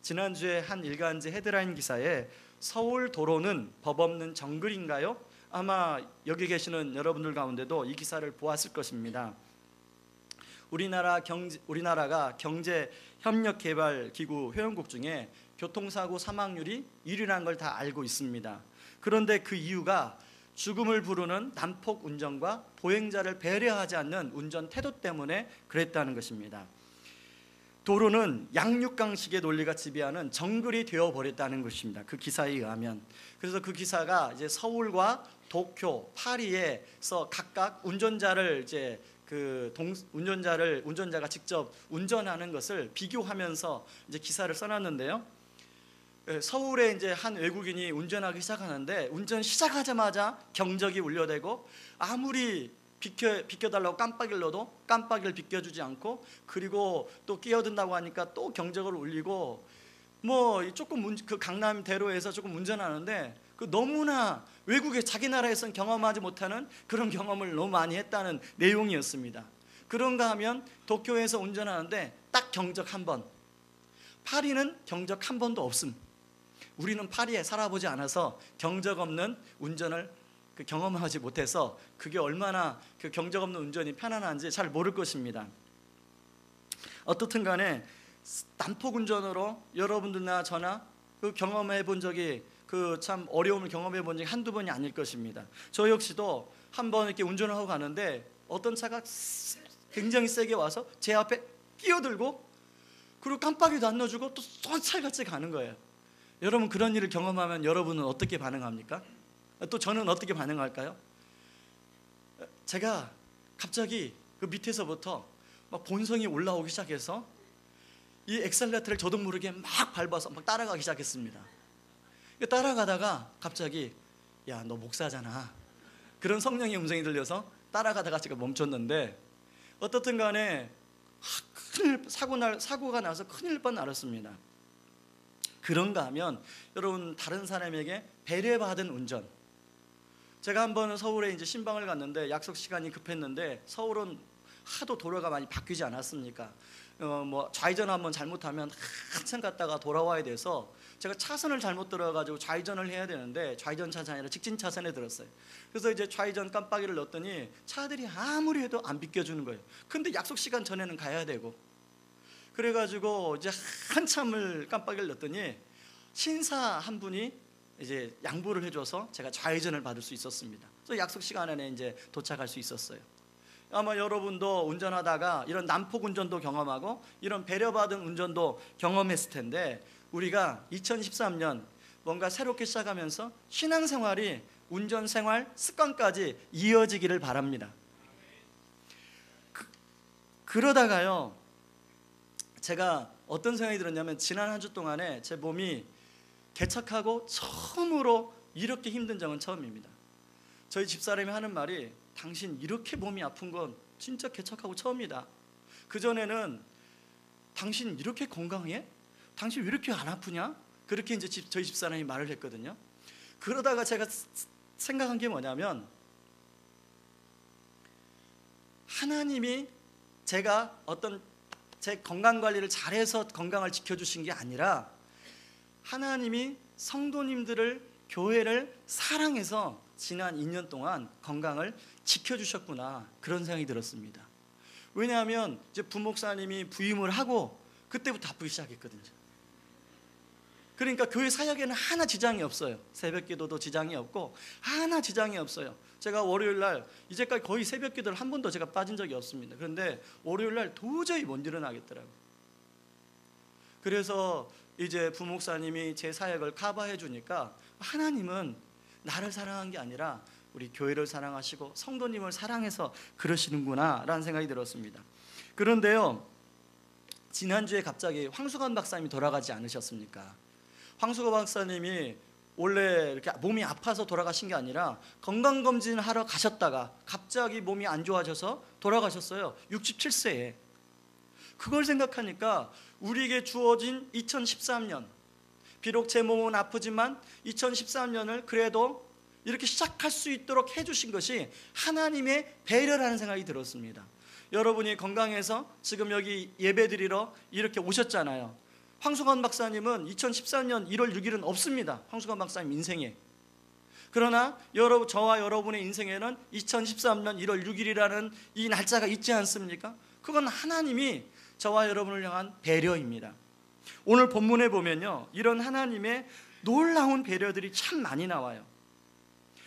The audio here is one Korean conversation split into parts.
지난주에 한 일간지 헤드라인 기사에 서울 도로는 법 없는 정글인가요? 아마 여기 계시는 여러분들 가운데도 이 기사를 보았을 것입니다. 우리나라가 경제협력개발기구 회원국 중에 교통사고 사망률이 1위라는 걸 다 알고 있습니다. 그런데 그 이유가 죽음을 부르는 난폭 운전과 보행자를 배려하지 않는 운전 태도 때문에 그랬다는 것입니다. 도로는 양육강식의 논리가 지배하는 정글이 되어버렸다는 것입니다. 그 기사에 의하면. 그래서 그 기사가 이제 서울과 도쿄, 파리에서 각각 운전자를 이제 운전자가 직접 운전하는 것을 비교하면서 이제 기사를 써놨는데요. 서울에 이제 한 외국인이 운전하기 시작하는데 운전 시작하자마자 경적이 울려대고 아무리 비켜달라고 깜빡이를 넣어도 깜빡이를 비켜주지 않고, 그리고 또 끼어든다고 하니까 또 경적을 울리고, 뭐 조금 그 강남대로에서 조금 운전하는데 그 너무나 외국에 자기 나라에서는 경험하지 못하는 그런 경험을 너무 많이 했다는 내용이었습니다. 그런가 하면 도쿄에서 운전하는데 딱 경적 한 번, 파리는 경적 한 번도 없음. 우리는 파리에 살아보지 않아서 경적 없는 운전을 경험하지 못해서 그게 얼마나 그 경적 없는 운전이 편안한지 잘 모를 것입니다. 어떻든 간에 난폭 운전으로 여러분들나 저나 그 경험해 본 적이 참 어려움을 경험해 본 적이 한두 번이 아닐 것입니다. 저 역시도 한번 이렇게 운전을 하고 가는데 어떤 차가 굉장히 세게 와서 제 앞에 끼어들고, 그리고 깜빡이도 안 넣어주고 또 쏜살같이 가는 거예요. 여러분, 그런 일을 경험하면 여러분은 어떻게 반응합니까? 또 저는 어떻게 반응할까요? 제가 갑자기 그 밑에서부터 막 본성이 올라오기 시작해서 이 엑셀레이터를 저도 모르게 막 밟아서 막 따라가기 시작했습니다. 따라가다가 갑자기 야, 너 목사잖아, 그런 성령의 음성이 들려서 따라가다가 제가 멈췄는데, 어떻든 간에 사고가 나서 큰일 뻔 알았습니다. 그런가 하면 여러분, 다른 사람에게 배려받은 운전. 제가 한 번은 서울에 이제 신방을 갔는데 약속 시간이 급했는데, 서울은 하도 도로가 많이 바뀌지 않았습니까? 뭐 좌회전 한번 잘못하면 한참 갔다가 돌아와야 돼서 제가 차선을 잘못 들어가지고 좌회전을 해야 되는데 좌회전 차선이 아니라 직진 차선에 들었어요. 그래서 이제 좌회전 깜빡이를 넣었더니 차들이 아무리 해도 안 비켜주는 거예요. 근데 약속 시간 전에는 가야 되고, 그래가지고 이제 한참을 깜빡이를 넣었더니 신사 한 분이 이제 양보를 해줘서 제가 좌회전을 받을 수 있었습니다. 그래서 약속 시간 안에 이제 도착할 수 있었어요. 아마 여러분도 운전하다가 이런 난폭 운전도 경험하고 이런 배려받은 운전도 경험했을 텐데, 우리가 2013년 뭔가 새롭게 시작하면서 신앙생활이 운전생활 습관까지 이어지기를 바랍니다. 그러다가요, 제가 어떤 생각이 들었냐면, 지난 한 주 동안에 제 몸이 개척하고 처음으로 이렇게 힘든 적은 처음입니다. 저희 집사람이 하는 말이, 당신 이렇게 몸이 아픈 건 진짜 개척하고 처음이다. 그전에는 당신 이렇게 건강해? 당신 왜 이렇게 안 아프냐? 그렇게 이제 저희 집사람이 말을 했거든요. 그러다가 제가 생각한 게 뭐냐면, 하나님이 제가 어떤 제 건강관리를 잘해서 건강을 지켜주신 게 아니라 하나님이 성도님들을, 교회를 사랑해서 지난 2년 동안 건강을 지켜주셨구나, 그런 생각이 들었습니다. 왜냐하면 이제 부목사님이 부임을 하고 그때부터 아프기 시작했거든요. 그러니까 교회 사역에는 하나 지장이 없어요. 새벽 기도도 지장이 없고 하나 지장이 없어요. 제가 월요일날, 이제까지 거의 새벽 기도를 한 번도 제가 빠진 적이 없습니다. 그런데 월요일날 도저히 못 일어나겠더라고요. 그래서 이제 부목사님이 제 사역을 커버해 주니까, 하나님은 나를 사랑한 게 아니라 우리 교회를 사랑하시고 성도님을 사랑해서 그러시는구나 라는 생각이 들었습니다. 그런데요, 지난주에 갑자기 황수관 박사님이 돌아가지 않으셨습니까? 황수관 박사님이 원래 이렇게 몸이 아파서 돌아가신 게 아니라 건강검진을 하러 가셨다가 갑자기 몸이 안 좋아져서 돌아가셨어요. 67세에. 그걸 생각하니까 우리에게 주어진 2013년, 비록 제 몸은 아프지만 2013년을 그래도 이렇게 시작할 수 있도록 해주신 것이 하나님의 배려라는 생각이 들었습니다. 여러분이 건강해서 지금 여기 예배드리러 이렇게 오셨잖아요. 황수관 박사님은 2013년 1월 6일은 없습니다. 황수관 박사님 인생에. 그러나 저와 여러분의 인생에는 2013년 1월 6일이라는 이 날짜가 있지 않습니까? 그건 하나님이 저와 여러분을 향한 배려입니다. 오늘 본문에 보면요, 이런 하나님의 놀라운 배려들이 참 많이 나와요.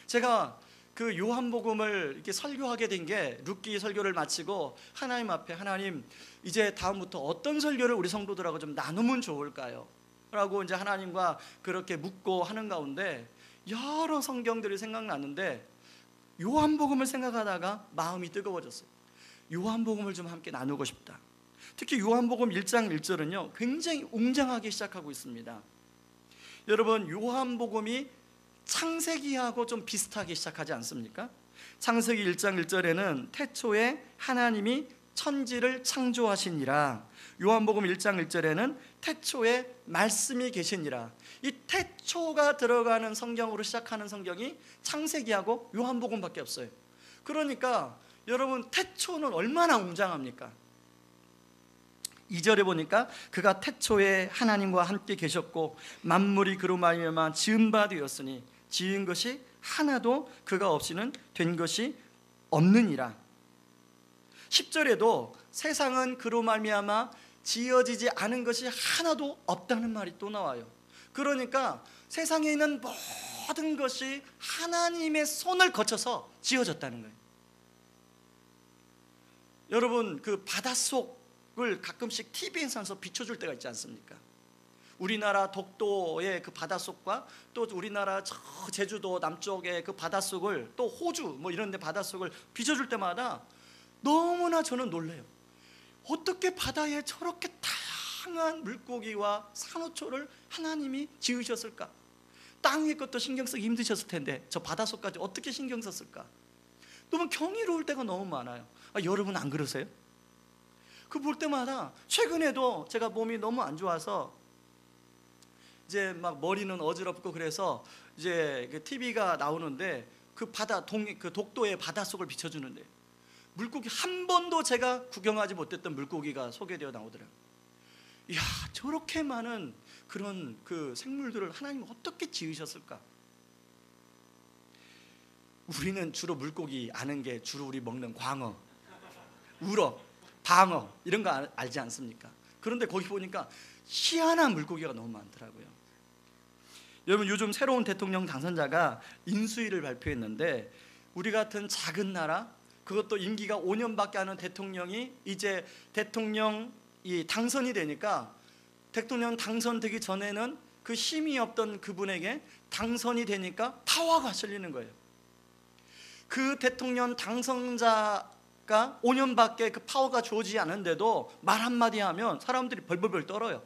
제가 그 요한복음을 이렇게 설교하게 된 게 룻기 설교를 마치고 하나님 앞에, 하나님 이제 다음부터 어떤 설교를 우리 성도들하고 좀 나누면 좋을까요? 라고 이제 하나님과 그렇게 묻고 하는 가운데 여러 성경들이 생각났는데 요한복음을 생각하다가 마음이 뜨거워졌어요. 요한복음을 좀 함께 나누고 싶다. 특히 요한복음 1장 1절은요 굉장히 웅장하게 시작하고 있습니다. 여러분, 요한복음이 창세기하고 좀 비슷하게 시작하지 않습니까? 창세기 1장 1절에는 태초에 하나님이 천지를 창조하시니라. 요한복음 1장 1절에는 태초에 말씀이 계시니라. 이 태초가 들어가는 성경으로 시작하는 성경이 창세기하고 요한복음밖에 없어요. 그러니까 여러분, 태초는 얼마나 웅장합니까? 2절에 보니까 그가 태초에 하나님과 함께 계셨고 만물이 그로 말미암아 지은 바 되었으니 지은 것이 하나도 그가 없이는 된 것이 없느니라. 10절에도 세상은 그로 말미암아 지어지지 않은 것이 하나도 없다는 말이 또 나와요. 그러니까 세상에 있는 모든 것이 하나님의 손을 거쳐서 지어졌다는 거예요. 여러분, 그 바닷속을 가끔씩 TV에서 비춰줄 때가 있지 않습니까? 우리나라 독도의 그 바닷속과 또 우리나라 저 제주도 남쪽의 그 바닷속을, 또 호주 뭐 이런 데 바닷속을 비춰줄 때마다 너무나 저는 놀래요. 어떻게 바다에 저렇게 다양한 물고기와 산호초를 하나님이 지으셨을까? 땅 위의 것도 신경 쓰기 힘드셨을 텐데 저 바닷속까지 어떻게 신경 썼을까? 너무 경이로울 때가 너무 많아요. 여러분 안 그러세요? 그 볼 때마다, 최근에도 제가 몸이 너무 안 좋아서 이제 막 머리는 어지럽고 그래서 이제 그 TV가 나오는데 그 그 독도의 바닷속을 비춰주는데 물고기 한 번도 제가 구경하지 못했던 물고기가 소개되어 나오더라고요. 이야, 저렇게 많은 그런 그 생물들을 하나님은 어떻게 지으셨을까? 우리는 주로 물고기 아는 게 주로 우리 먹는 광어, 우럭, 방어 이런 거 알지 않습니까? 그런데 거기 보니까 희한한 물고기가 너무 많더라고요. 여러분, 요즘 새로운 대통령 당선자가 인수위를 발표했는데 우리 같은 작은 나라, 그것도 임기가 5년밖에 안 하는 대통령이 이제 대통령이 당선이 되니까, 대통령 당선되기 전에는 그 힘이 없던 그분에게 당선이 되니까 파워가 실리는 거예요. 그 대통령 당선자가 5년밖에 그 파워가 주어지지 않은데도 말 한마디 하면 사람들이 벌벌벌 떨어요.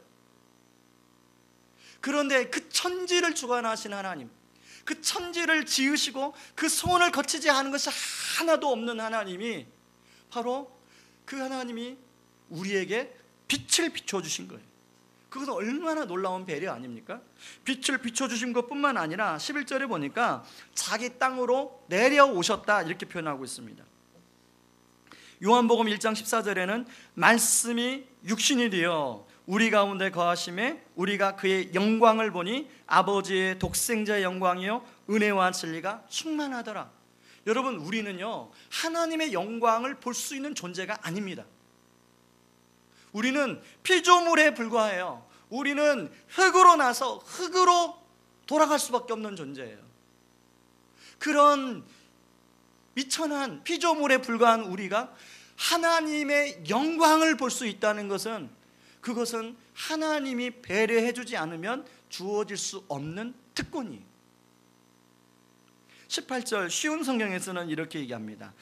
그런데 그 천지를 주관하신 하나님, 그 천지를 지으시고 그 손을 거치지 않은 것이 하나도 없는 하나님이, 바로 그 하나님이 우리에게 빛을 비춰주신 거예요. 그것은 얼마나 놀라운 배려 아닙니까? 빛을 비춰주신 것뿐만 아니라 11절에 보니까 자기 땅으로 내려오셨다 이렇게 표현하고 있습니다. 요한복음 1장 14절에는 말씀이 육신이 되어 우리 가운데 거하심에 우리가 그의 영광을 보니 아버지의 독생자의 영광이요 은혜와 진리가 충만하더라. 여러분, 우리는요 하나님의 영광을 볼 수 있는 존재가 아닙니다. 우리는 피조물에 불과해요. 우리는 흙으로 나서 흙으로 돌아갈 수밖에 없는 존재예요. 그런 미천한 피조물에 불과한 우리가 하나님의 영광을 볼 수 있다는 것은, 그것은 하나님이 배려해 주지 않으면 주어질 수 없는 특권이에요. 18절 쉬운 성경에서는 이렇게 얘기합니다.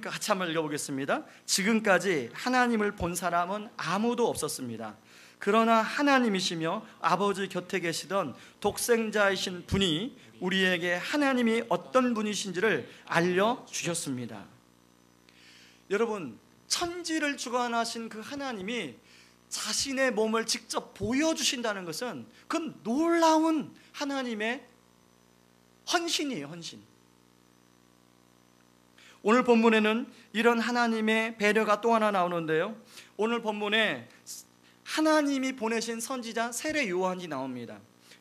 같이 한번 읽어보겠습니다. 지금까지 하나님을 본 사람은 아무도 없었습니다. 그러나 하나님이시며 아버지 곁에 계시던 독생자이신 분이 우리에게 하나님이 어떤 분이신지를 알려주셨습니다. 여러분, 천지를 주관하신 그 하나님이 자신의 몸을 직접 보여주신다는 것은 그건 놀라운 하나님의 헌신이에요, 헌신. 오늘 본문에는 이런 하나님의 배려가 또 하나 나오는데요, 오늘 본문에 하나님이 보내신 선지자 세례 요한이 나옵니다.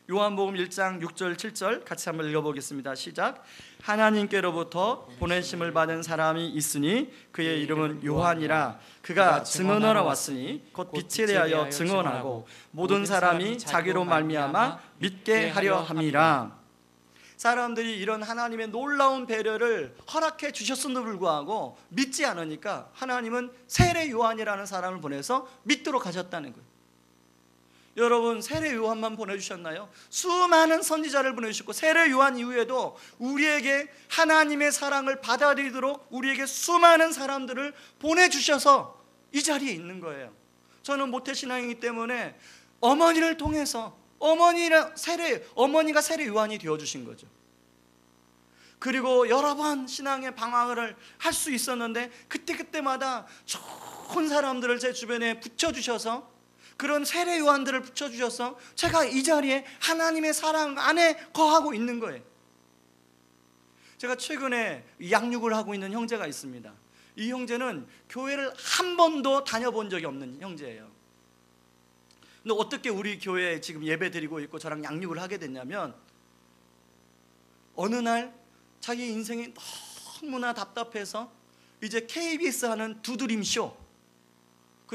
요한복음 1장 6절 7절 같이 한번 읽어보겠습니다. 시작. 하나님께로부터 보내심을 받은 사람이 있으니 그의 이름은 요한이라. 그가 증언하러 왔으니 곧 빛에 대하여 증언하고 모든 사람이 자기로 말미암아 믿게 하려 함이라. 사람들이 이런 하나님의 놀라운 배려를 허락해 주셨음에도 불구하고 믿지 않으니까 하나님은 세례 요한이라는 사람을 보내서 믿도록 하셨다는 거예요. 여러분, 세례 요한만 보내주셨나요? 수많은 선지자를 보내주셨고 세례 요한 이후에도 우리에게 하나님의 사랑을 받아들이도록 우리에게 수많은 사람들을 보내주셔서 이 자리에 있는 거예요. 저는 모태신앙이기 때문에 어머니를 통해서 어머니가 세례 요한이 되어주신 거죠. 그리고 여러 번 신앙의 방황을 할 수 있었는데 그때마다 좋은 사람들을 제 주변에 붙여주셔서, 그런 세례 요한들을 붙여주셔서 제가 이 자리에 하나님의 사랑 안에 거하고 있는 거예요. 제가 최근에 양육을 하고 있는 형제가 있습니다. 이 형제는 교회를 한 번도 다녀본 적이 없는 형제예요. 근데 어떻게 우리 교회에 지금 예배 드리고 있고 저랑 양육을 하게 됐냐면, 어느 날 자기 인생이 너무나 답답해서 이제 KBS 하는 두드림쇼,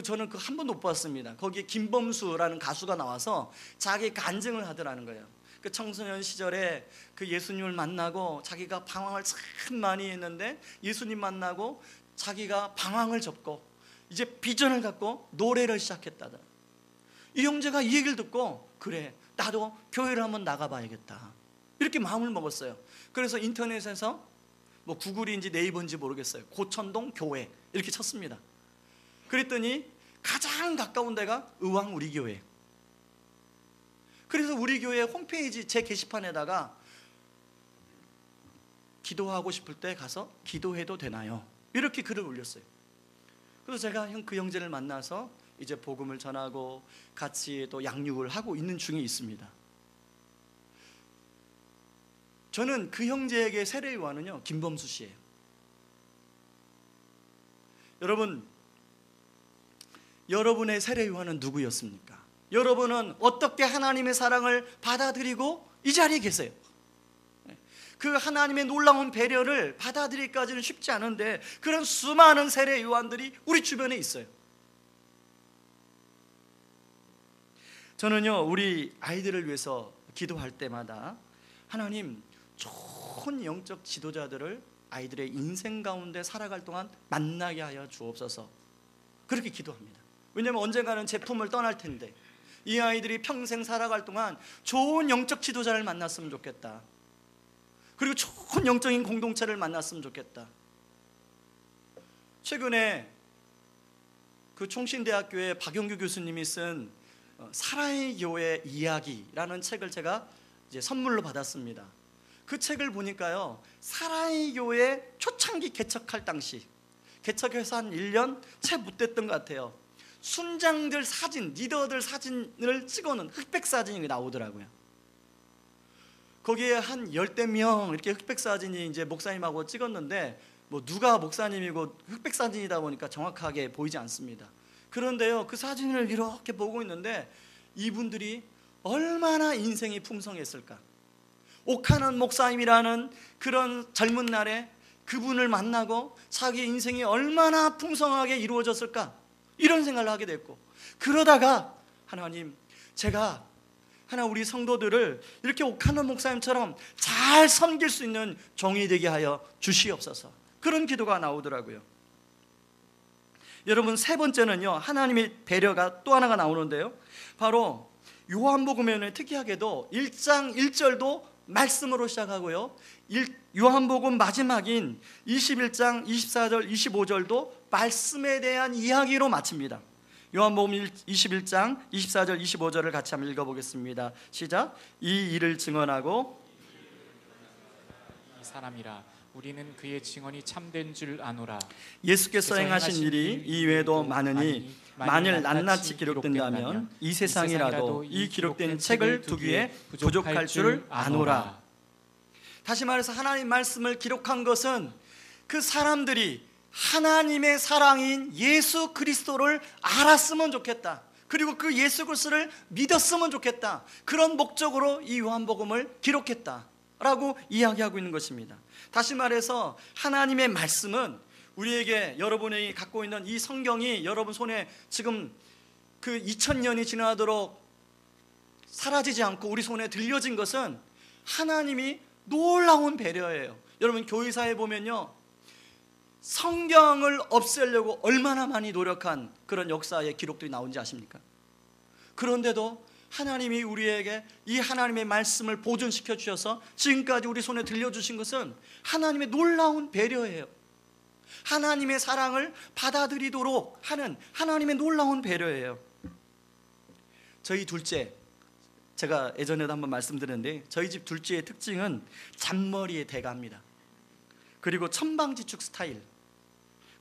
저는 그거 한 번도 못 봤습니다. 거기에 김범수라는 가수가 나와서 자기 간증을 하더라는 거예요. 그 청소년 시절에 그 예수님을 만나고 자기가 방황을 참 많이 했는데 예수님 만나고 자기가 방황을 접고 이제 비전을 갖고 노래를 시작했다다. 이 형제가 이 얘기를 듣고 그래, 나도 교회를 한번 나가봐야겠다 이렇게 마음을 먹었어요. 그래서 인터넷에서 뭐 구글인지 네이버인지 모르겠어요. 고천동 교회 이렇게 쳤습니다. 그랬더니 가장 가까운 데가 의왕 우리 교회. 그래서 우리 교회 홈페이지 제 게시판에다가 기도하고 싶을 때 가서 기도해도 되나요? 이렇게 글을 올렸어요. 그래서 제가 그 형제를 만나서 이제 복음을 전하고 같이 또 양육을 하고 있는 중에 있습니다. 저는 그 형제에게 세례 요한은요, 김범수 씨예요. 여러분의 세례 요한은 누구였습니까? 여러분은 어떻게 하나님의 사랑을 받아들이고 이 자리에 계세요? 그 하나님의 놀라운 배려를 받아들이기까지는 쉽지 않은데 그런 수많은 세례 요한들이 우리 주변에 있어요. 저는요, 우리 아이들을 위해서 기도할 때마다 하나님, 좋은 영적 지도자들을 아이들의 인생 가운데 살아갈 동안 만나게 하여 주옵소서, 그렇게 기도합니다. 왜냐하면 언젠가는 제품을 떠날 텐데 이 아이들이 평생 살아갈 동안 좋은 영적 지도자를 만났으면 좋겠다. 그리고 좋은 영적인 공동체를 만났으면 좋겠다. 최근에 그 총신대학교의 박영규 교수님이 쓴 사랑의 교회 이야기라는 책을 제가 이제 선물로 받았습니다. 그 책을 보니까요, 사랑의 교회 초창기 개척할 당시, 개척해서 한 1년 채 못 됐던 것 같아요. 순장들 사진, 리더들 사진을 찍어놓은 흑백 사진이 나오더라고요. 거기에 한 10대 명 이렇게 흑백 사진이 이제 목사님하고 찍었는데 뭐 누가 목사님이고 흑백 사진이다 보니까 정확하게 보이지 않습니다. 그런데요, 그 사진을 이렇게 보고 있는데 이분들이 얼마나 인생이 풍성했을까. 옥하는 목사님이라는 그런 젊은 날에 그분을 만나고 자기 인생이 얼마나 풍성하게 이루어졌을까, 이런 생각을 하게 됐고, 그러다가 하나님, 제가 우리 성도들을 이렇게 옥하는 목사님처럼 잘 섬길 수 있는 종이 되게 하여 주시옵소서, 그런 기도가 나오더라고요. 여러분, 세 번째는요, 하나님의 배려가 또 하나가 나오는데요, 바로 요한복음에는 특이하게도 1장 1절도 말씀으로 시작하고요, 요한복음 마지막인 21장 24절 25절도 말씀에 대한 이야기로 마칩니다. 요한복음 21장 24절 25절을 같이 한번 읽어보겠습니다. 시작. 이 일을 증언하고 이 사람이라 우리는 그의 증언이 참된 줄 아노라. 예수께서 행하신 일이 이외에도 많으니 만일 낱낱이 기록된다면 이 세상이라도 이 기록된 책을 두기에 부족할 줄 아노라. 다시 말해서 하나님 말씀을 기록한 것은 그 사람들이 하나님의 사랑인 예수 그리스도를 알았으면 좋겠다, 그리고 그 예수 그리스도를 믿었으면 좋겠다. 그런 목적으로 이 요한복음을 기록했다라고 이야기하고 있는 것입니다. 다시 말해서 하나님의 말씀은 우리에게, 여러분이 갖고 있는 이 성경이 여러분 손에 지금 그 2000년이 지나도록 사라지지 않고 우리 손에 들려진 것은 하나님이 놀라운 배려예요. 여러분 교회사에 보면요, 성경을 없애려고 얼마나 많이 노력한 그런 역사의 기록들이 나온지 아십니까? 그런데도 하나님이 우리에게 이 하나님의 말씀을 보존시켜 주셔서 지금까지 우리 손에 들려주신 것은 하나님의 놀라운 배려예요. 하나님의 사랑을 받아들이도록 하는 하나님의 놀라운 배려예요. 저희 둘째, 제가 예전에도 한번 말씀드렸는데 저희 집 둘째의 특징은 잔머리의 대가입니다. 그리고 천방지축 스타일.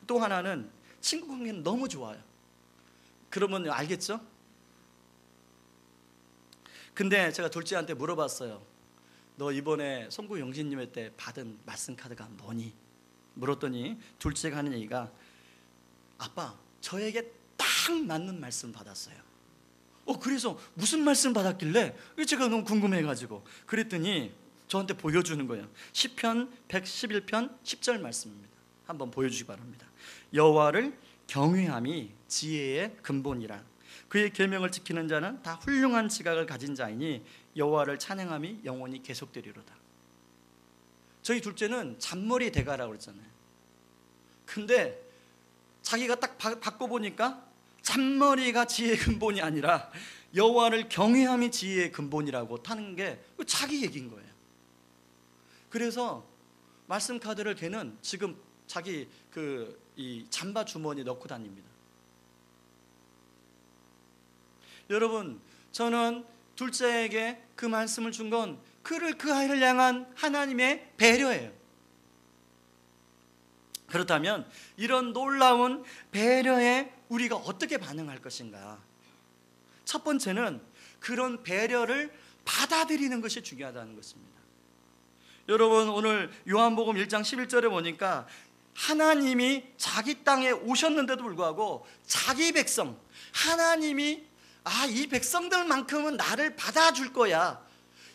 또 하나는 친구 관계는 너무 좋아요. 그러면 알겠죠? 근데 제가 둘째한테 물어봤어요. 너 이번에 송구 영신님 때 받은 말씀 카드가 뭐니? 물었더니 둘째가 하는 얘기가, 아빠 저에게 딱 맞는 말씀 받았어요. 그래서 무슨 말씀 받았길래? 제가 너무 궁금해가지고 그랬더니 저한테 보여주는 거예요. 시편 111편 10절 말씀입니다. 한번 보여주시기 바랍니다. 여호와를 경외함이 지혜의 근본이라. 그의 계명을 지키는 자는 다 훌륭한 지각을 가진 자이니 여호와를 찬양함이 영원히 계속되리로다. 저희 둘째는 잔머리 대가라고 그랬잖아요. 근데 자기가 딱 바꿔보니까 잔머리가 지혜의 근본이 아니라 여호와를 경외함이 지혜의 근본이라고 타는 게 자기 얘기인 거예요. 그래서 말씀 카드를 걔는 지금 자기 이 잠바 주머니에 넣고 다닙니다. 여러분, 저는 둘째에게 그 말씀을 준 건 그 아이를 향한 하나님의 배려예요. 그렇다면 이런 놀라운 배려에 우리가 어떻게 반응할 것인가? 첫 번째는 그런 배려를 받아들이는 것이 중요하다는 것입니다. 여러분, 오늘 요한복음 1장 11절에 보니까 하나님이 자기 땅에 오셨는데도 불구하고 자기 백성, 하나님이 이 백성들만큼은 나를 받아줄 거야,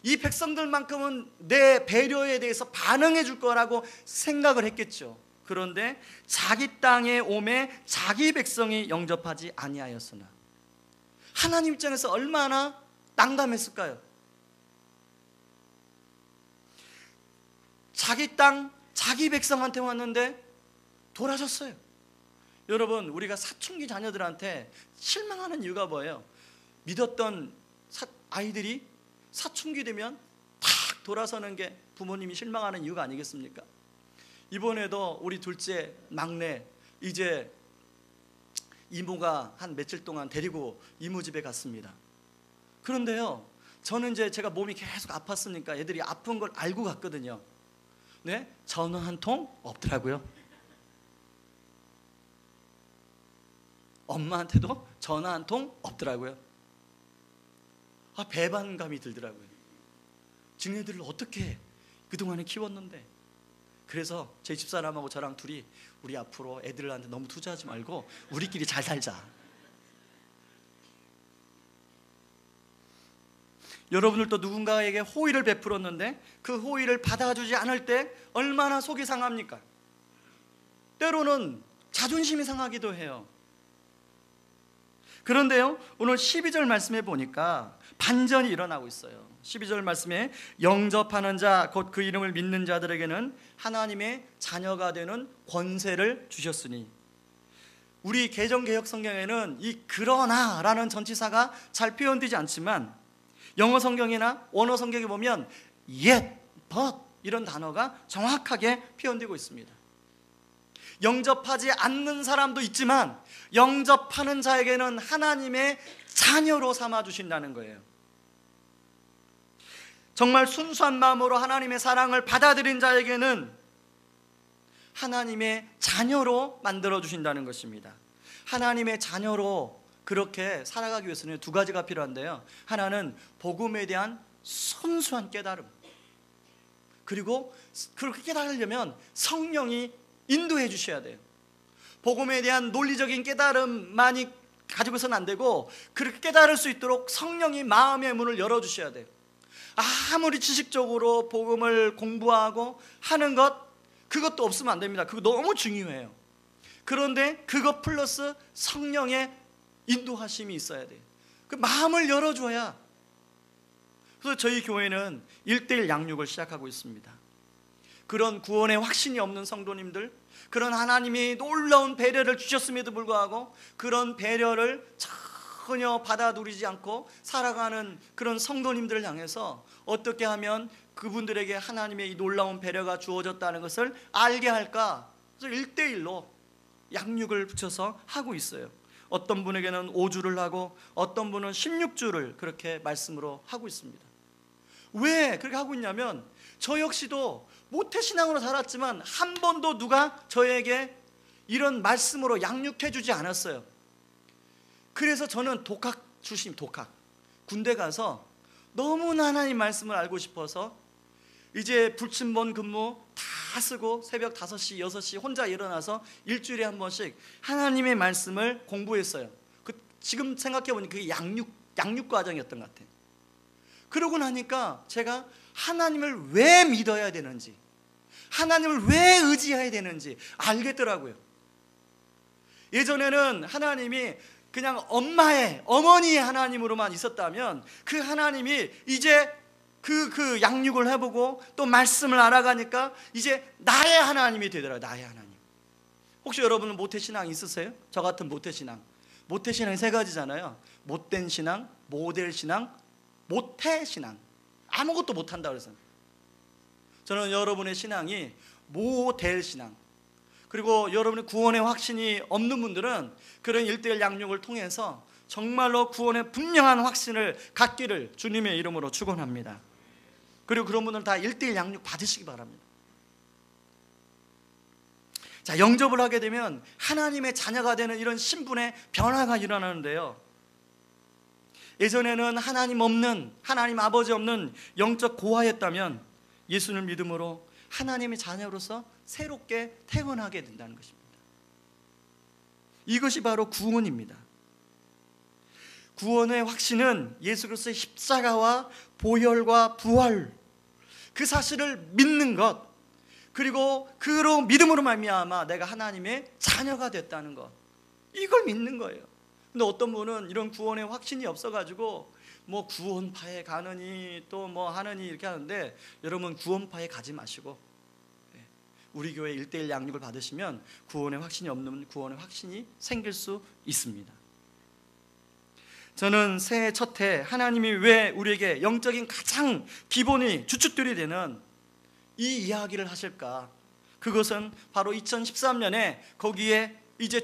이 백성들만큼은 내 배려에 대해서 반응해 줄 거라고 생각을 했겠죠. 그런데 자기 땅에 오매 자기 백성이 영접하지 아니하였으나, 하나님 입장에서 얼마나 난감했을까요? 자기 땅, 자기 백성한테 왔는데 돌아섰어요. 여러분, 우리가 사춘기 자녀들한테 실망하는 이유가 뭐예요? 믿었던 아이들이 사춘기 되면 탁 돌아서는 게 부모님이 실망하는 이유가 아니겠습니까? 이번에도 우리 둘째 막내, 이제 이모가 한 며칠 동안 데리고 이모 집에 갔습니다. 그런데요, 저는 이제 제가 몸이 계속 아팠으니까 애들이 아픈 걸 알고 갔거든요. 네? 전화 한 통 없더라고요. 엄마한테도 전화 한 통 없더라고요. 배반감이 들더라고요. 지네들을 어떻게 그동안에 키웠는데. 그래서 제 집사람하고 저랑 둘이 우리 앞으로 애들한테 너무 투자하지 말고 우리끼리 잘 살자. 여러분들도 누군가에게 호의를 베풀었는데 그 호의를 받아주지 않을 때 얼마나 속이 상합니까? 때로는 자존심이 상하기도 해요. 그런데요, 오늘 12절 말씀에 보니까 반전이 일어나고 있어요. 12절 말씀에 영접하는 자, 곧 그 이름을 믿는 자들에게는 하나님의 자녀가 되는 권세를 주셨으니. 우리 개정개혁 성경에는 이 그러나라는 전치사가 잘 표현되지 않지만 영어 성경이나 원어 성경에 보면 yet, but 이런 단어가 정확하게 표현되고 있습니다. 영접하지 않는 사람도 있지만 영접하는 자에게는 하나님의 자녀로 삼아주신다는 거예요. 정말 순수한 마음으로 하나님의 사랑을 받아들인 자에게는 하나님의 자녀로 만들어주신다는 것입니다. 하나님의 자녀로 그렇게 살아가기 위해서는 두 가지가 필요한데요, 하나는 복음에 대한 순수한 깨달음, 그리고 그렇게 깨달으려면 성령이 인도해 주셔야 돼요. 복음에 대한 논리적인 깨달음만이 가지고서는 안 되고 그렇게 깨달을 수 있도록 성령이 마음의 문을 열어주셔야 돼요. 아무리 지식적으로 복음을 공부하고 하는 그것도 없으면 안 됩니다. 그거 너무 중요해요. 그런데 그것 플러스 성령의 인도하심이 있어야 돼요. 그 마음을 열어줘야. 그래서 저희 교회는 1:1 양육을 시작하고 있습니다. 그런 구원의 확신이 없는 성도님들, 그런 하나님이 놀라운 배려를 주셨음에도 불구하고 그런 배려를 전혀 받아들이지 않고 살아가는 그런 성도님들을 향해서 어떻게 하면 그분들에게 하나님의 이 놀라운 배려가 주어졌다는 것을 알게 할까? 그래서 1:1로 양육을 붙여서 하고 있어요. 어떤 분에게는 5주를 하고 어떤 분은 16주를 그렇게 말씀으로 하고 있습니다. 왜 그렇게 하고 있냐면 저 역시도 모태신앙으로 살았지만 한 번도 누가 저에게 이런 말씀으로 양육해 주지 않았어요. 그래서 저는 독학 출신, 독학. 군대 가서 너무나 하나님 말씀을 알고 싶어서 이제 불침번 근무 다 쓰고 새벽 5시, 6시 혼자 일어나서 일주일에 한 번씩 하나님의 말씀을 공부했어요. 지금 생각해 보니 그게 양육 과정이었던 것 같아요. 그러고 나니까 제가 하나님을 왜 믿어야 되는지, 하나님을 왜 의지해야 되는지 알겠더라고요. 예전에는 하나님이 그냥 어머니의 하나님으로만 있었다면 그 하나님이 이제 그 양육을 해보고 또 말씀을 알아가니까 이제 나의 하나님이 되더라고요. 나의 하나님. 혹시 여러분은 모태신앙 있으세요? 저 같은 모태신앙. 모태신앙이 3가지잖아요. 못된 신앙, 모델 신앙, 모태신앙. 아무것도 못한다 그래서 저는 여러분의 신앙이 모델 신앙, 그리고 여러분의 구원의 확신이 없는 분들은 그런 1:1 양육을 통해서 정말로 구원의 분명한 확신을 갖기를 주님의 이름으로 축원합니다. 그리고 그런 분들 다 1:1 양육 받으시기 바랍니다. 자, 영접을 하게 되면 하나님의 자녀가 되는 이런 신분의 변화가 일어나는데요, 예전에는 하나님 아버지 없는 영적 고아였다면 예수를 믿음으로 하나님의 자녀로서 새롭게 태어나게 된다는 것입니다. 이것이 바로 구원입니다. 구원의 확신은 예수 그리스도의 십자가와 보혈과 부활, 그 사실을 믿는 것, 그리고 그로 믿음으로 말미암아 내가 하나님의 자녀가 됐다는 것, 이걸 믿는 거예요. 근데 어떤 분은 이런 구원의 확신이 없어가지고 뭐 구원파에 가느니 또 뭐 하느니 이렇게 하는데, 여러분 구원파에 가지 마시고 우리 교회 1:1 양육을 받으시면 구원의 확신이 없는 구원의 확신이 생길 수 있습니다. 저는 새해 첫 해 하나님이 왜 우리에게 영적인 가장 기본이 주춧돌이 되는 이 이야기를 하실까? 그것은 바로 2013년에 거기에 이제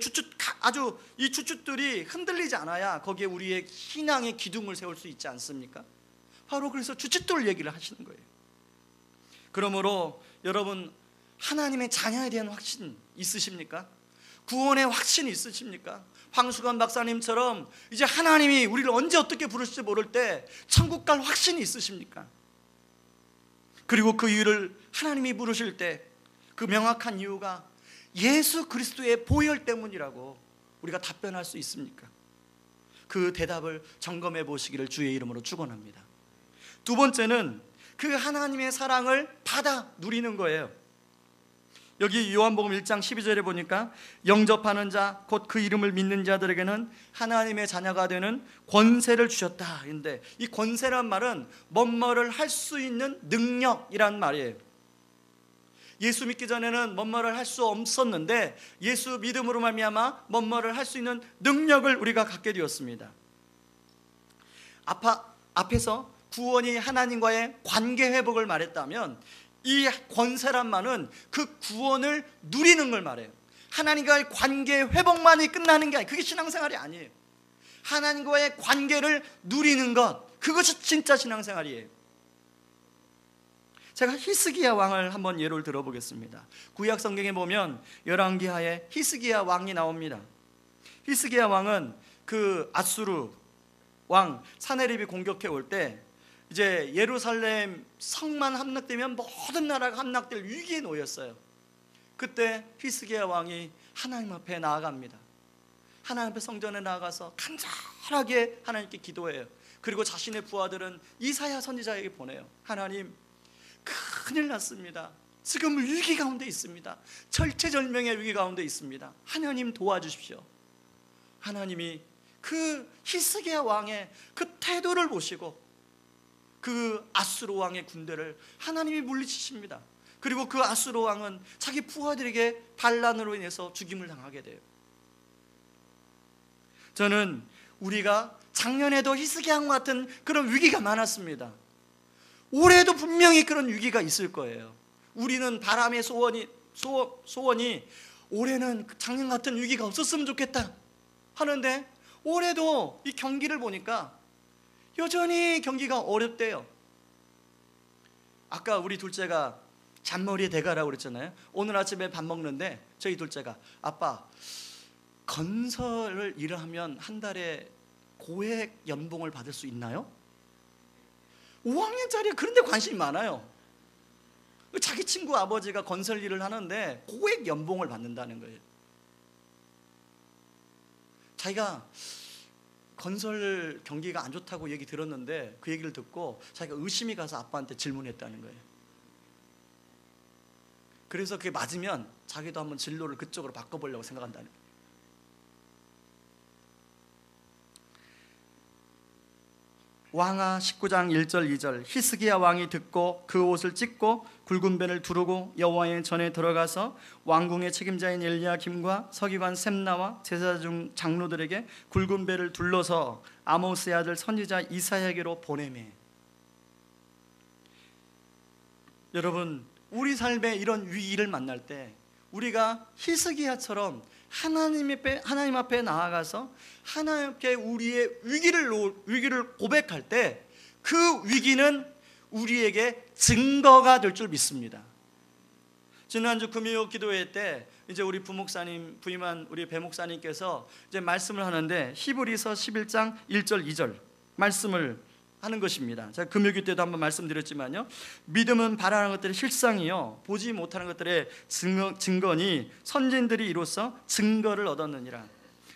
이 주춧돌이 흔들리지 않아야 거기에 우리의 신앙의 기둥을 세울 수 있지 않습니까? 바로 그래서 주춧돌 얘기를 하시는 거예요. 그러므로 여러분, 하나님의 자녀에 대한 확신 있으십니까? 구원의 확신이 있으십니까? 황수관 박사님처럼 이제 하나님이 우리를 언제 어떻게 부르실지 모를 때 천국 갈 확신이 있으십니까? 그리고 그 이유를 하나님이 부르실 때 그 명확한 이유가 예수 그리스도의 보혈 때문이라고 우리가 답변할 수 있습니까? 그 대답을 점검해 보시기를 주의 이름으로 축원합니다. 두 번째는 그 하나님의 사랑을 받아 누리는 거예요. 여기 요한복음 1장 12절에 보니까 영접하는 자 곧 그 이름을 믿는 자들에게는 하나님의 자녀가 되는 권세를 주셨다. 근데 이 권세란 말은 뭔뭐를 할 수 있는 능력이란 말이에요. 예수 믿기 전에는 뭔뭐를 할 수 없었는데 예수 믿음으로 말미암아 뭔뭐를 할 수 있는 능력을 우리가 갖게 되었습니다. 앞에서 구원이 하나님과의 관계 회복을 말했다면 이 권세란 말은 그 구원을 누리는 걸 말해요. 하나님과의 관계 회복만이 끝나는 게 아니에요. 그게 신앙생활이 아니에요. 하나님과의 관계를 누리는 것, 그것이 진짜 신앙생활이에요. 제가 히스기야 왕을 한번 예를 들어보겠습니다. 구약 성경에 보면 열왕기하에 히스기야 왕이 나옵니다. 히스기야 왕은 그 아수르 왕 사네립이 공격해 올 때 이제 예루살렘 성만 함락되면 모든 나라가 함락될 위기에 놓였어요. 그때 히스기야 왕이 하나님 앞에 나아갑니다. 하나님 앞에 성전에 나아가서 간절하게 하나님께 기도해요. 그리고 자신의 부하들은 이사야 선지자에게 보내요. 하나님, 큰일 났습니다. 지금 위기 가운데 있습니다. 절체절명의 위기 가운데 있습니다. 하나님 도와주십시오. 하나님이 그 히스기야 왕의 그 태도를 보시고 그 아수르 왕의 군대를 하나님이 물리치십니다. 그리고 그 아수르 왕은 자기 부하들에게 반란으로 인해서 죽임을 당하게 돼요. 저는 우리가 작년에도 히스기야 왕 같은 그런 위기가 많았습니다. 올해도 분명히 그런 위기가 있을 거예요. 우리는 바람의 소원이 올해는 작년 같은 위기가 없었으면 좋겠다 하는데, 올해도 이 경기를 보니까 여전히 경기가 어렵대요. 아까 우리 둘째가 잔머리에 대가라고 그랬잖아요. 오늘 아침에 밥 먹는데 저희 둘째가, 아빠, 건설 일을 하면 한 달에 고액 연봉을 받을 수 있나요? 5학년짜리 그런데 관심이 많아요. 자기 친구 아버지가 건설 일을 하는데 고액 연봉을 받는다는 거예요. 자기가 건설 경기가 안 좋다고 얘기 들었는데 그 얘기를 듣고 자기가 의심이 가서 아빠한테 질문했다는 거예요. 그래서 그게 맞으면 자기도 한번 진로를 그쪽으로 바꿔보려고 생각한다는 거예요. 왕하 19장 1절 2절. 히스기야 왕이 듣고 그 옷을 찢고 굵은 벤을 두르고 여호와의 전에 들어가서 왕궁의 책임자인 엘리야김과 서기관 셈나와 제사 중 장로들에게 굵은 벤을 둘러서 아모스의 아들 선지자 이사야에게로 보내매. 여러분, 우리 삶에 이런 위기를 만날 때 우리가 히스기야처럼 하나님 앞에 나아가서 하나님께 우리의 위기를 고백할 때 그 위기는 우리에게 증거가 될 줄 믿습니다. 지난주 금요 기도회 때 이제 우리 부목사님 부임한 우리 배 목사님께서 이제 말씀을 하는데 히브리서 11장 1절 2절 말씀을 하는 것입니다. 제가 금요일 때도 한번 말씀드렸지만요, 믿음은 바라는 것들의 실상이요 보지 못하는 것들의 증거니 선진들이 이로써 증거를 얻었느니라.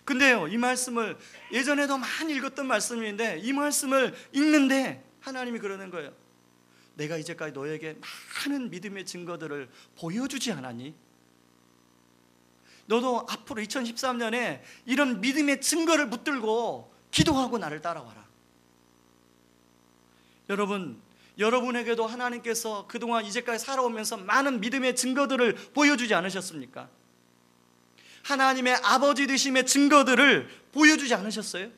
근데요, 이 말씀을 예전에도 많이 읽었던 말씀인데 이 말씀을 읽는데 하나님이 그러는 거예요. 내가 이제까지 너에게 많은 믿음의 증거들을 보여주지 않았니? 너도 앞으로 2013년에 이런 믿음의 증거를 붙들고 기도하고 나를 따라와라. 여러분, 여러분에게도 하나님께서 그동안 이제까지 살아오면서 많은 믿음의 증거들을 보여주지 않으셨습니까? 하나님의 아버지 되심의 증거들을 보여주지 않으셨어요?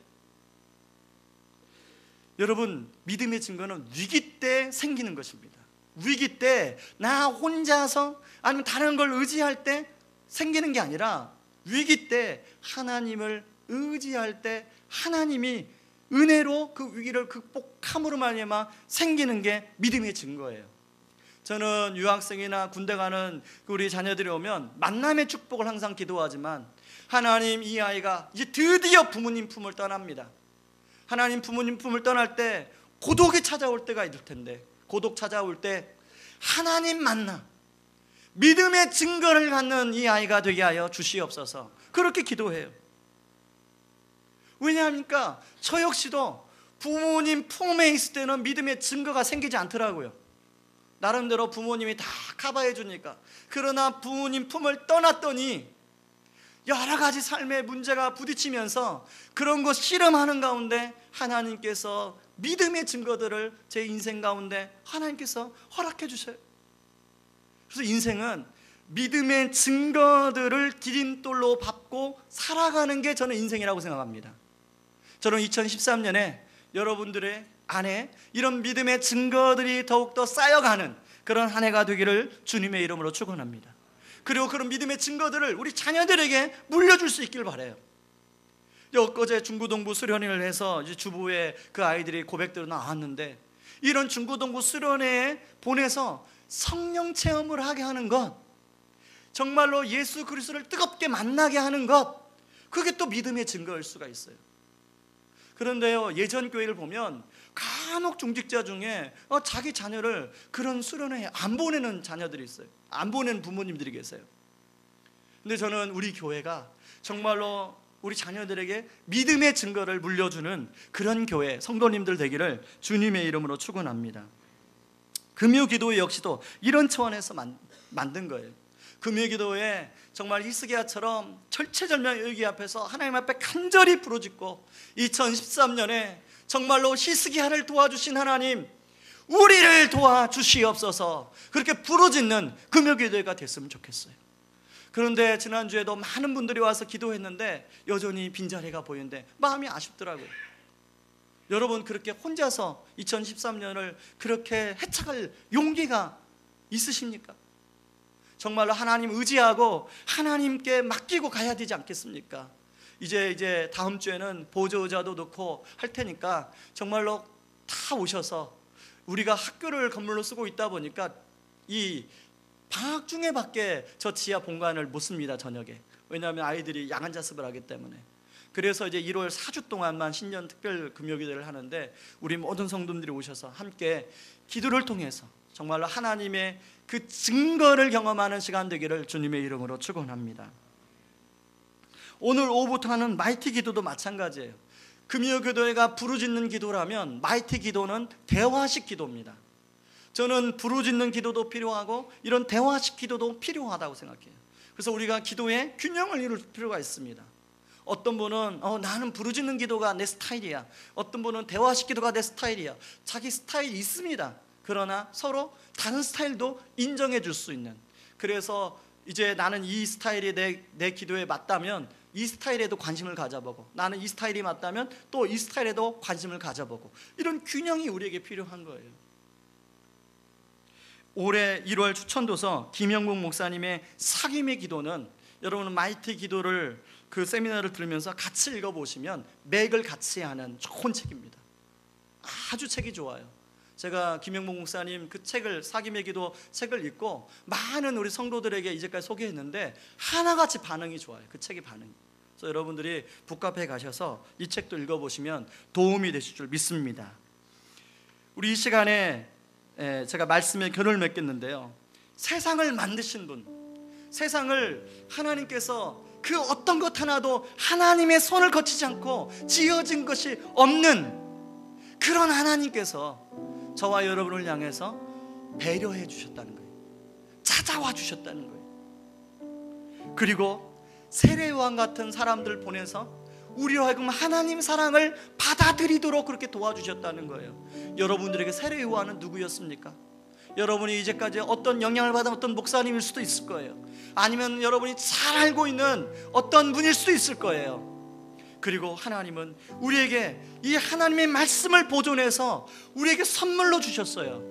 여러분, 믿음의 증거는 위기 때 생기는 것입니다. 위기 때 나 혼자서 아니면 다른 걸 의지할 때 생기는 게 아니라 위기 때 하나님을 의지할 때 하나님이 은혜로 그 위기를 극복함으로 말미암아 생기는 게 믿음의 증거예요. 저는 유학생이나 군대 가는 우리 자녀들이 오면 만남의 축복을 항상 기도하지만, 하나님, 이 아이가 이제 드디어 부모님 품을 떠납니다. 하나님, 부모님 품을 떠날 때 고독이 찾아올 때가 있을 텐데, 고독 찾아올 때 하나님 만나 믿음의 증거를 갖는 이 아이가 되게 하여 주시옵소서, 그렇게 기도해요. 왜냐합니까? 저 역시도 부모님 품에 있을 때는 믿음의 증거가 생기지 않더라고요. 나름대로 부모님이 다 커버해 주니까. 그러나 부모님 품을 떠났더니 여러 가지 삶의 문제가 부딪히면서 그런 거 씨름하는 가운데 하나님께서 믿음의 증거들을 제 인생 가운데 하나님께서 허락해 주셔요. 그래서 인생은 믿음의 증거들을 디딤돌로 밟고 살아가는 게 저는 인생이라고 생각합니다. 저는 2013년에 여러분들의 안에 이런 믿음의 증거들이 더욱더 쌓여가는 그런 한 해가 되기를 주님의 이름으로 축원합니다. 그리고 그런 믿음의 증거들을 우리 자녀들에게 물려줄 수 있길 바라요. 엊그제 중고등부 수련회를 해서 이제 주부의 그 아이들이 고백대로 나왔는데, 이런 중고등부 수련회에 보내서 성령 체험을 하게 하는 것, 정말로 예수 그리스도를 뜨겁게 만나게 하는 것, 그게 또 믿음의 증거일 수가 있어요. 그런데요, 예전 교회를 보면 간혹 중직자 중에 자기 자녀를 그런 수련회에 안 보내는 자녀들이 있어요. 안 보내는 부모님들이 계세요. 근데 저는 우리 교회가 정말로 우리 자녀들에게 믿음의 증거를 물려주는 그런 교회, 성도님들 되기를 주님의 이름으로 축원합니다. 금요기도 역시도 이런 차원에서 만든 거예요. 금요기도에 정말 히스기야처럼 절체절명의 위기 앞에서 하나님 앞에 간절히 부르짖고 2013년에 정말로 히스기야를 도와주신 하나님, 우리를 도와주시옵소서, 그렇게 부르짖는 금요기도회가 됐으면 좋겠어요. 그런데 지난주에도 많은 분들이 와서 기도했는데 여전히 빈자리가 보이는데 마음이 아쉽더라고요. 여러분, 그렇게 혼자서 2013년을 그렇게 해착할 용기가 있으십니까? 정말로 하나님 의지하고 하나님께 맡기고 가야 되지 않겠습니까? 이제 다음 주에는 보조자도 넣고 할 테니까 정말로 다 오셔서, 우리가 학교를 건물로 쓰고 있다 보니까 이 방학 중에 밖에 저 지하 본관을 못 씁니다, 저녁에. 왜냐하면 아이들이 야간 자습을 하기 때문에. 그래서 이제 1월 4주 동안만 신년 특별 금요기도를 하는데 우리 모든 성도님들이 오셔서 함께 기도를 통해서 정말로 하나님의 그 증거를 경험하는 시간 되기를 주님의 이름으로 축원합니다. 오늘 오후부터 하는 마이티 기도도 마찬가지예요. 금요기도회가 부르짖는 기도라면 마이티 기도는 대화식 기도입니다. 저는 부르짖는 기도도 필요하고 이런 대화식 기도도 필요하다고 생각해요. 그래서 우리가 기도에 균형을 이룰 필요가 있습니다. 어떤 분은 나는 부르짖는 기도가 내 스타일이야, 어떤 분은 대화식 기도가 내 스타일이야. 자기 스타일이 있습니다. 그러나 서로 다른 스타일도 인정해 줄 수 있는, 그래서 이제 나는 이 스타일이 내 기도에 맞다면 이 스타일에도 관심을 가져보고, 나는 이 스타일이 맞다면 또 이 스타일에도 관심을 가져보고, 이런 균형이 우리에게 필요한 거예요. 올해 1월 추천도서 김영국 목사님의 사귐의 기도는, 여러분은 마이티 기도를 그 세미나를 들으면서 같이 읽어보시면 맥을 같이 하는 좋은 책입니다. 아주 책이 좋아요. 제가 김영국 목사님 그 책을, 사귐의 기도 책을 읽고 많은 우리 성도들에게 이제까지 소개했는데 하나같이 반응이 좋아요. 그 책의 반응이. 그래서 여러분들이 북카페에 가셔서 이 책도 읽어보시면 도움이 되실 줄 믿습니다. 우리 이 시간에 제가 말씀에 결을 맺겠는데요, 세상을 만드신 분, 세상을 하나님께서 그 어떤 것 하나도 하나님의 손을 거치지 않고 지어진 것이 없는 그런 하나님께서 저와 여러분을 향해서 배려해 주셨다는 거예요. 찾아와 주셨다는 거예요. 그리고 세례요한 같은 사람들 보내서 우리로 하여금 하나님 사랑을 받아들이도록 그렇게 도와주셨다는 거예요. 여러분들에게 세례요한은 누구였습니까? 여러분이 이제까지 어떤 영향을 받은 어떤 목사님일 수도 있을 거예요. 아니면 여러분이 잘 알고 있는 어떤 분일 수도 있을 거예요. 그리고 하나님은 우리에게 이 하나님의 말씀을 보존해서 우리에게 선물로 주셨어요.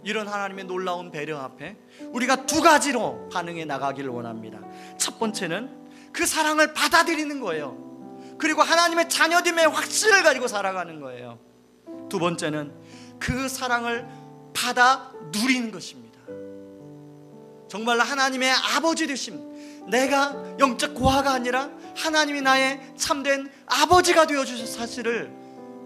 이런 하나님의 놀라운 배려 앞에 우리가 두 가지로 반응해 나가기를 원합니다. 첫 번째는 그 사랑을 받아들이는 거예요. 그리고 하나님의 자녀됨의 확신을 가지고 살아가는 거예요. 두 번째는 그 사랑을 받아 누리는 것입니다. 정말로 하나님의 아버지 되심, 내가 영적 고아가 아니라 하나님이 나의 참된 아버지가 되어주신 사실을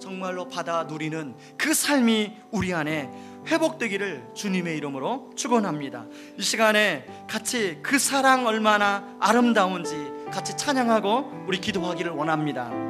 정말로 받아 누리는 그 삶이 우리 안에 회복되기를 주님의 이름으로 축원합니다. 이 시간에 같이 그 사랑 얼마나 아름다운지 같이 찬양하고 우리 기도하기를 원합니다.